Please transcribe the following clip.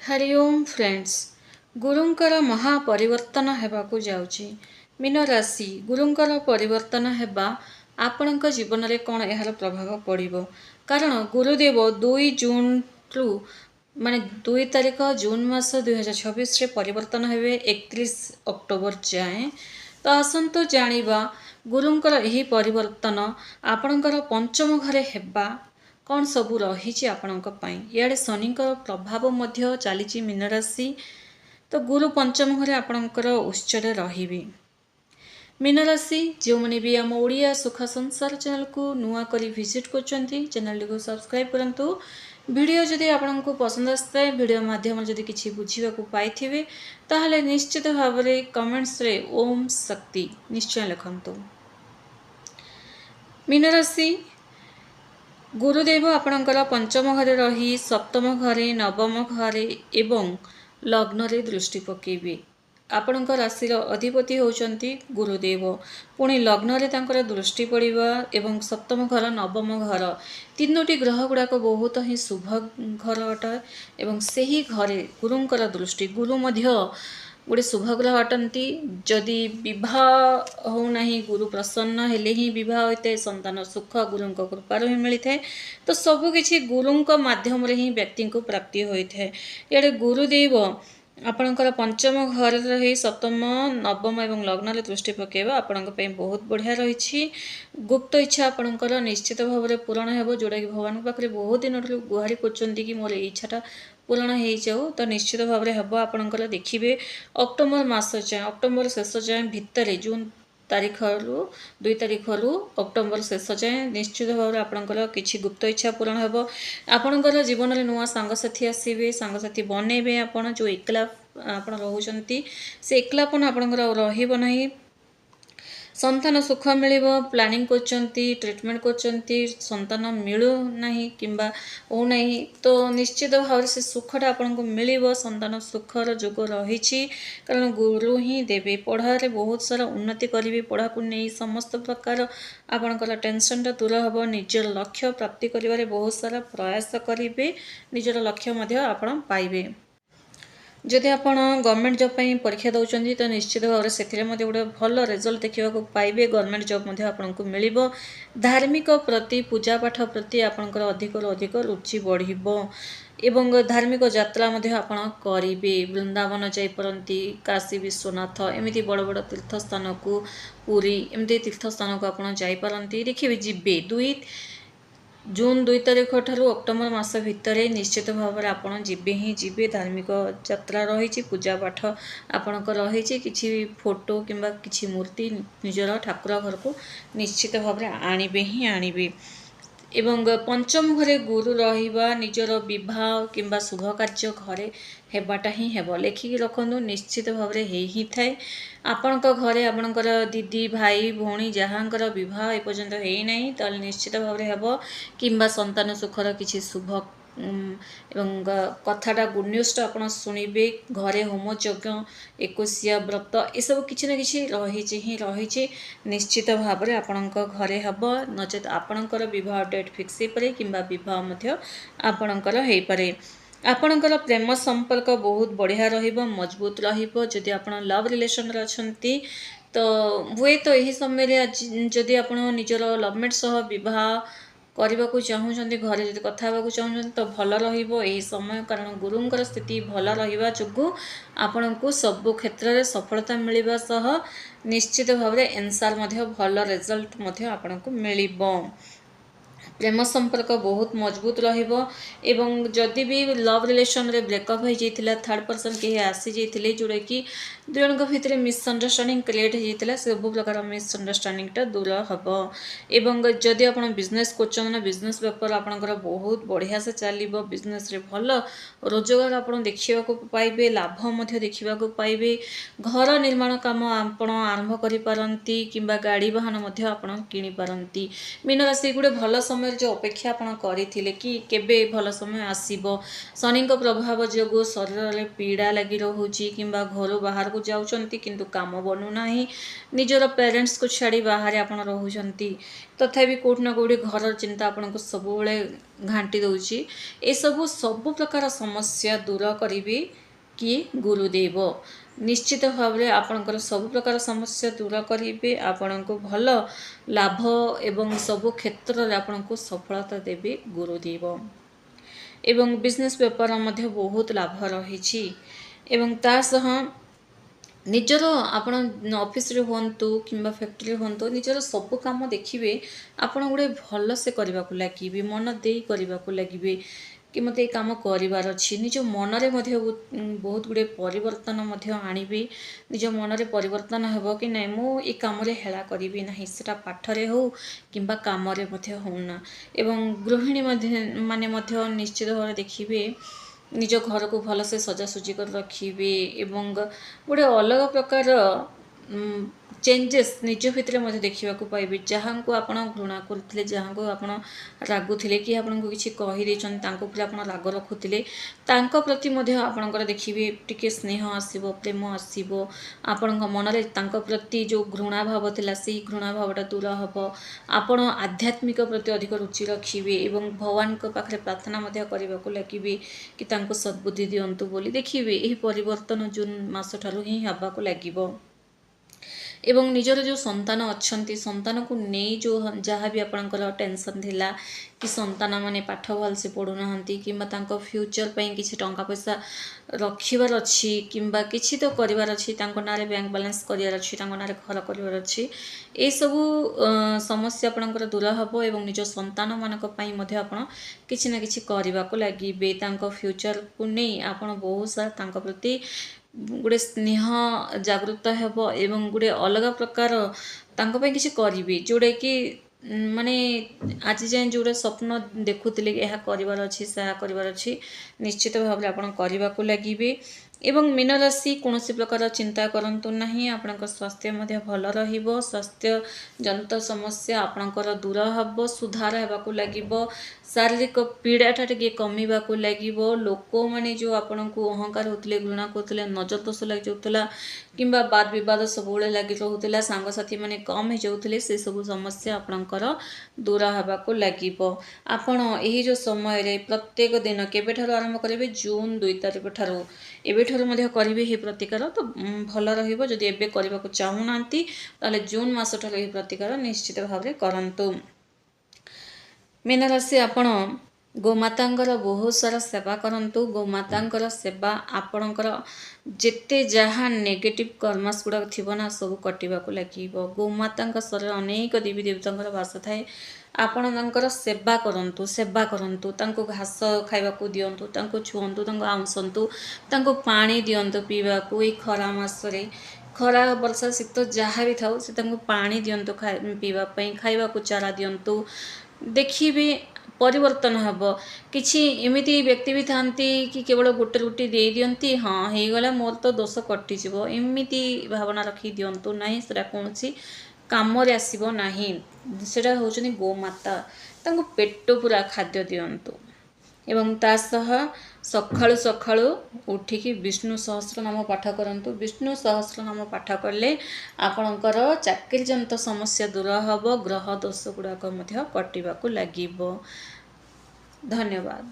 Hariom friends गुरुंकर महापरिवर्तन हेबाकु जाउची। Mean राशि गुरुंकर परिवर्तन हेबा आपणक जीवन रे कोन एहार प्रभाव पड़िबो। कारण गुरुदेव 2 जून रु माने 2 तारिख जून मास 2026 रे परिवर्तन हेबे 31 अक्टोबर जाए। तो आसंतु जानिबा गुरुंकर एही परिवर्तन आपणकर पंचम घरे हेबा कौन सबू रही आपणक पाई। इआड़े शनिकर प्रभाव मध्य चली मीन राशि। तो गुरु पंचम घरे आपणकर उच्चरे रहिबे। मीन राशि जो मैंने भी आम ओडिया सुख संसार चैनल को नुआ करी विजिट करछंती चैनल को सब्सक्राइब करंतु। वीडियो जदि आपको पसंद आसता वीडियो माध्यम जदि किछि बुझिबा को पाइथिबे ताहले निश्चित भाव रे कमेंट्स रे ओम शक्ति निश्चय लिखंतु। मीन राशि गुरुदेव आपणकर पंचम घरे रही सप्तम घरे नवम घरे एवं लग्न रे दृष्टि पकेबे। आपणक राशिर अधिपति होचंती गुरुदेव पुणी लग्न रे तांकर दृष्टि पड़िबा एवं सप्तम घर नवम घर तीनोटी ग्रह गुड़ाक बहुत ही शुभ घर अटा एवं सेही घरे गुरुंकर दृष्टि गुरु मध्य गोटे शुभ ग्रह अटंती। जदि विवाह हो नहीं गुरु प्रसन्न हेले ही विवाह होता है संतान सुख गुरु कृपार ही मिलता है। तो सबकि गुरु माध्यम रे ही व्यक्ति को प्राप्ति होता है। इे गुरुदेव आपणकर पंचम घर रही सप्तम नवम एवं लग्न रे दृष्टि पकेबा आपण बहुत बढ़िया रही। गुप्त इच्छा आपणकर निश्चित भाव में पूरण हो जोटा कि भगवान पाखे बहुत दिन गुहारि कर मोर इच्छाटा पूरण हो जाऊ। तो निश्चित भाव में हम आपणकर देखिए अक्टोबर मास जाए अक्टोबर शेष जाए भितर जून तारीख रु 2 तारीख रु अक्टोबर शेष जाए निश्चित भाव में आपणकर किछि गुप्त इच्छा पूरण हो। आपणकर जीवन में नुआ सांगसाथी आसबे सांगसाथी बनइबे। आपण जो एकला आपण रोचंती से एकलापन आपणकर रहिबो नाही। संतान सुख मिलिबो प्लानिंग करचंती ट्रीटमेंट करचंती संतान मिलू नाही किंबा हो नाही तो निश्चित भाव से सुखटा आपनको मिलिबो। संतान सुखर जोग रही कारण गुरु ही देवे पढ़ारे बहुत सारा उन्नति करेंगे। पढ़ा को नहीं समस्त प्रकार आपणकर टेंशनटा दूर हम निजर लक्ष्य प्राप्ति करिवारे बहुत सारा प्रयास करेंगे निजर लक्ष्य मध्य आपण पाइबे। जदि आप गवर्नमेंट जॉब पर परीक्षा दौरान तो निश्चित भाव से गोटे भल रिजल्ट देखा पाइबे। गवर्नमेंट जॉब आपको मिल धार्मिक प्रति पूजा पाठ प्रति आपंकर अधिक अधिक रुचि बढ़िबो एवं धार्मिक यात्रा आपण करेंगे। वृंदावन जापरती काशी विश्वनाथ एमती बड़ बड़ तीर्थ स्थान को पुरी एमती तीर्थ स्थान को आप जापरती देखिए जीवे 2 जून 2 तारीख ठारू अक्टोबर मास भितर निश्चित भाव में आपड़ जीवे ही जीवे। धार्मिक यात्रा रही पूजा पाठ आपणकर रही किसी फोटो किंबा किसी मूर्ति निजर ठाकुर घर को निश्चित भाव में आणवे ही आणवे। एवं पंचम घरे गुरु रहिबा निजर विवाह किंबा शुभ कार्य घरे हेबाटा ही हेब लेखिकी रखु निश्चित भाव में ही थाए। आपणक घरे आपणकर दीदी भाई भौणी जहाँकर विवाह एपर्यंत होना तो निश्चित भाव में हेब किंबा संतान सुखर किसी शुभ एवं कथाटा गुड न्यूज़टा आप शुणवे। घरे होम यज्ञ 21 व्रत ये सब किसी ना कि रही निश्चित भाव में आपणक घरे हम नचेत आपणकर विवाह डेट फिक्स हो पारे किंबा विवाह मध्य आपणकर हो पारे। आपणकर प्रेम संपर्क बहुत बढ़िया रहिबो मजबूत रहिबो। जदि आपण लव रिलेशन रे अछंती तो हुए तो यही समय जदि आपण निजर लवमेट सह विवाह करने को चाहूँगी घरे जब कथा होगा चाहूँगी तो भल रहिबो यही समय। कारण गुरुंकर स्थिति भल रहिबा जोगु आपण को सब क्षेत्र में सफलता मिलवा सह निश्चित भाव में एंसार मध्य भल रिजल्ट मध्य आपण को मिलिबो। प्रेम संपर्क बहुत मजबूत रहिबो एवं जदि भी लव रिलेशन रे ब्रेकअप हो जाइथिला थर्ड पर्सन के आसी जाइथिले जोड़ा कि दुजनक भितर मिसअंडरस्टैंडिंग क्रिएट हो जाइथिला सब प्रकार मिसअंडरस्टैंडिंगटा दूर हबो। एवं जदि आपण बिजनेस करछन बिजनेस व्यापार आपणकर बहुत बढ़िया से चलिबो। बिजनेस रे भल रोजगार आपण देखिबा को पाइबे लाभ मध्य देखिबा को पाइबे। घर निर्माण काम आपण आरंभ करि पारंती किंबा गाड़ी वाहन मध्य आपण किनि पारंती। मीन राशि गुडे भल समय समय जो अपेक्षा आपण करथिले कि केबे भल समय आसीबो शनि प्रभाव जोगु शरीर में पीड़ा लगी रोची किंबा घर बाहर को जाउचंती किंतु काम बनू नाही निजर पेरेंट्स को छाड़ी बाहर आपण रोचंती तथापि कोठ ना कोठी घर चिंता आपन को सब बेले घांटी दउची ए सब प्रकार समस्या दूर करिवे कि गुरुदेव निश्चित भाव में आपणकर सब प्रकार समस्या दूर करेंगे आपण को भल लाभ एवं सब क्षेत्र में आपण को सफलता देवे गुरुदेव एवं बिजनेस व्यापार मध्य बहुत लाभ रही एवं तासह निजर आपण ऑफिस रे होंतु किंबा फैक्ट्री होंतु निजर सब काम देखिए आपण गोटे भल से करने को लगे मन दे करने को लगे कि मत काम करार अच्छी निज मनरे बहुत गुड़े परिवर्तन आनिबी निज मनरे परिवर्तन हेब कि ना मु ये कम हेला करी ना सेटा पाठरे हो किंबा कामरे होना एवं गृहिणी माने निश्चित भाव देखिए निज घर को भल से सजासुजी कर रखिए एवं गोटे अलग प्रकार चेंजेस निज भितर देखा पाइबे जहाँ को आप घृणा करते जहाँ को आप रागुले कि आपको किसी कहीदे आप राग रखुले प्रति आपणकर देखिए टिके स्नेह आसो प्रेम आसो आपण मन में प्रति जो घृणा भाव था से घृणा भावटा दूर हम आपण आध्यात्मिक प्रति अधिक रुचि रखिए एवं भगवान पाखे प्रार्थना करने को लगे कि सद्बुद्धि दिंतु बोली देखिए यही परिवर्तन जून मास ठारू ही हवा लगे एवं निजर जो संतान अच्छा संतान को नहीं जो जहाँ भी आपंकर टेंशन थिला कि संतान माने पाठ भल से पढ़ुना कि फ्यूचर पर किसी टंका पैसा रखिबार अच्छी किंबा किसी तो करार अच्छी ना बैंक बैलेंस करार अच्छी ना घर करार अच्छी ये सबू समस्या आपंकर दूर हम एवं निज संतान मानक आप किसी ना किसी करने को लगे फ्यूचर को नहीं आप बहुत सारा प्रति गोटे स्नेह जागृत हेब एवं गोटे अलग प्रकार किसी करेंगे जोड़ा कि माने आज जाए जोड़ा स्वप्न देखुले यह करार अच्छी सह करार अच्छी निश्चित भाव में आप करने को लगे एवं मीन राशि कौन प्रकार चिंता करंतु नहीं आपणकर स्वास्थ्य भल रहिबो स्वास्थ्य जनित समस्या आपणकर दूर हम सुधार होगा लगे शारीरिक पीड़ाटा टे कमिबा को लगे लोक मैंने जो आपण को अहंकार होते घृणा करते नजर दोष लग जाऊला किंबा वाद विवाद सब लगी रोला सांगसाथी मैंने कम हो जाते से सब समस्या आपणकर दूर होगा लगे आपण यही जो समय प्रत्येक दिन केबे आरंभ करेंगे जून 2 तारिख ठारू एवं करेंगे ये प्रतिकार तो भल रही एबे करने को चाहूना जून मास ठारू यह प्रतिकार निश्चित भाव में करंतु मीन राशि आपण गोमातांकर बहुत सारा सेवा करंतु गोमातांकर सेवा आपणकर जेते जहाँ नेगेटिव कर्मस गुड़ा थी ना सब कटिबा को लगे गोमाता शरीर अनेक देवी देवता बास थाए आपण सेवा करंतु तांको घास खाइबा दिंतु छुअंतु आउंसंतु पानी दिंतु पीवा को ये खरा मासरे खरा वर्षा शीत जहाँ भी था से पानी दिंतु पीवा खाइबा को चारा दिंतु देखिए परिवर्तन हम किसी एमती व्यक्ति भी था कि केवल गोटे रुटी दे दियंती हाँ हो गला मोर तो दोष कटिज एमती भावना रखी दिंतु ना से कौन कम आसब ना से होचनी गोमाता पेट पूरा खाद्य दिंतु एवं तासह सकाळु सकाळु उठिकी विष्णु सहस्रनाम पाठ करंतु विष्णु सहस्रनाम पाठ कले आपणकर चाकरी जनित समस्या दूर हम ग्रह दोष गुड़ाक कटिबा को लगिबो। धन्यवाद।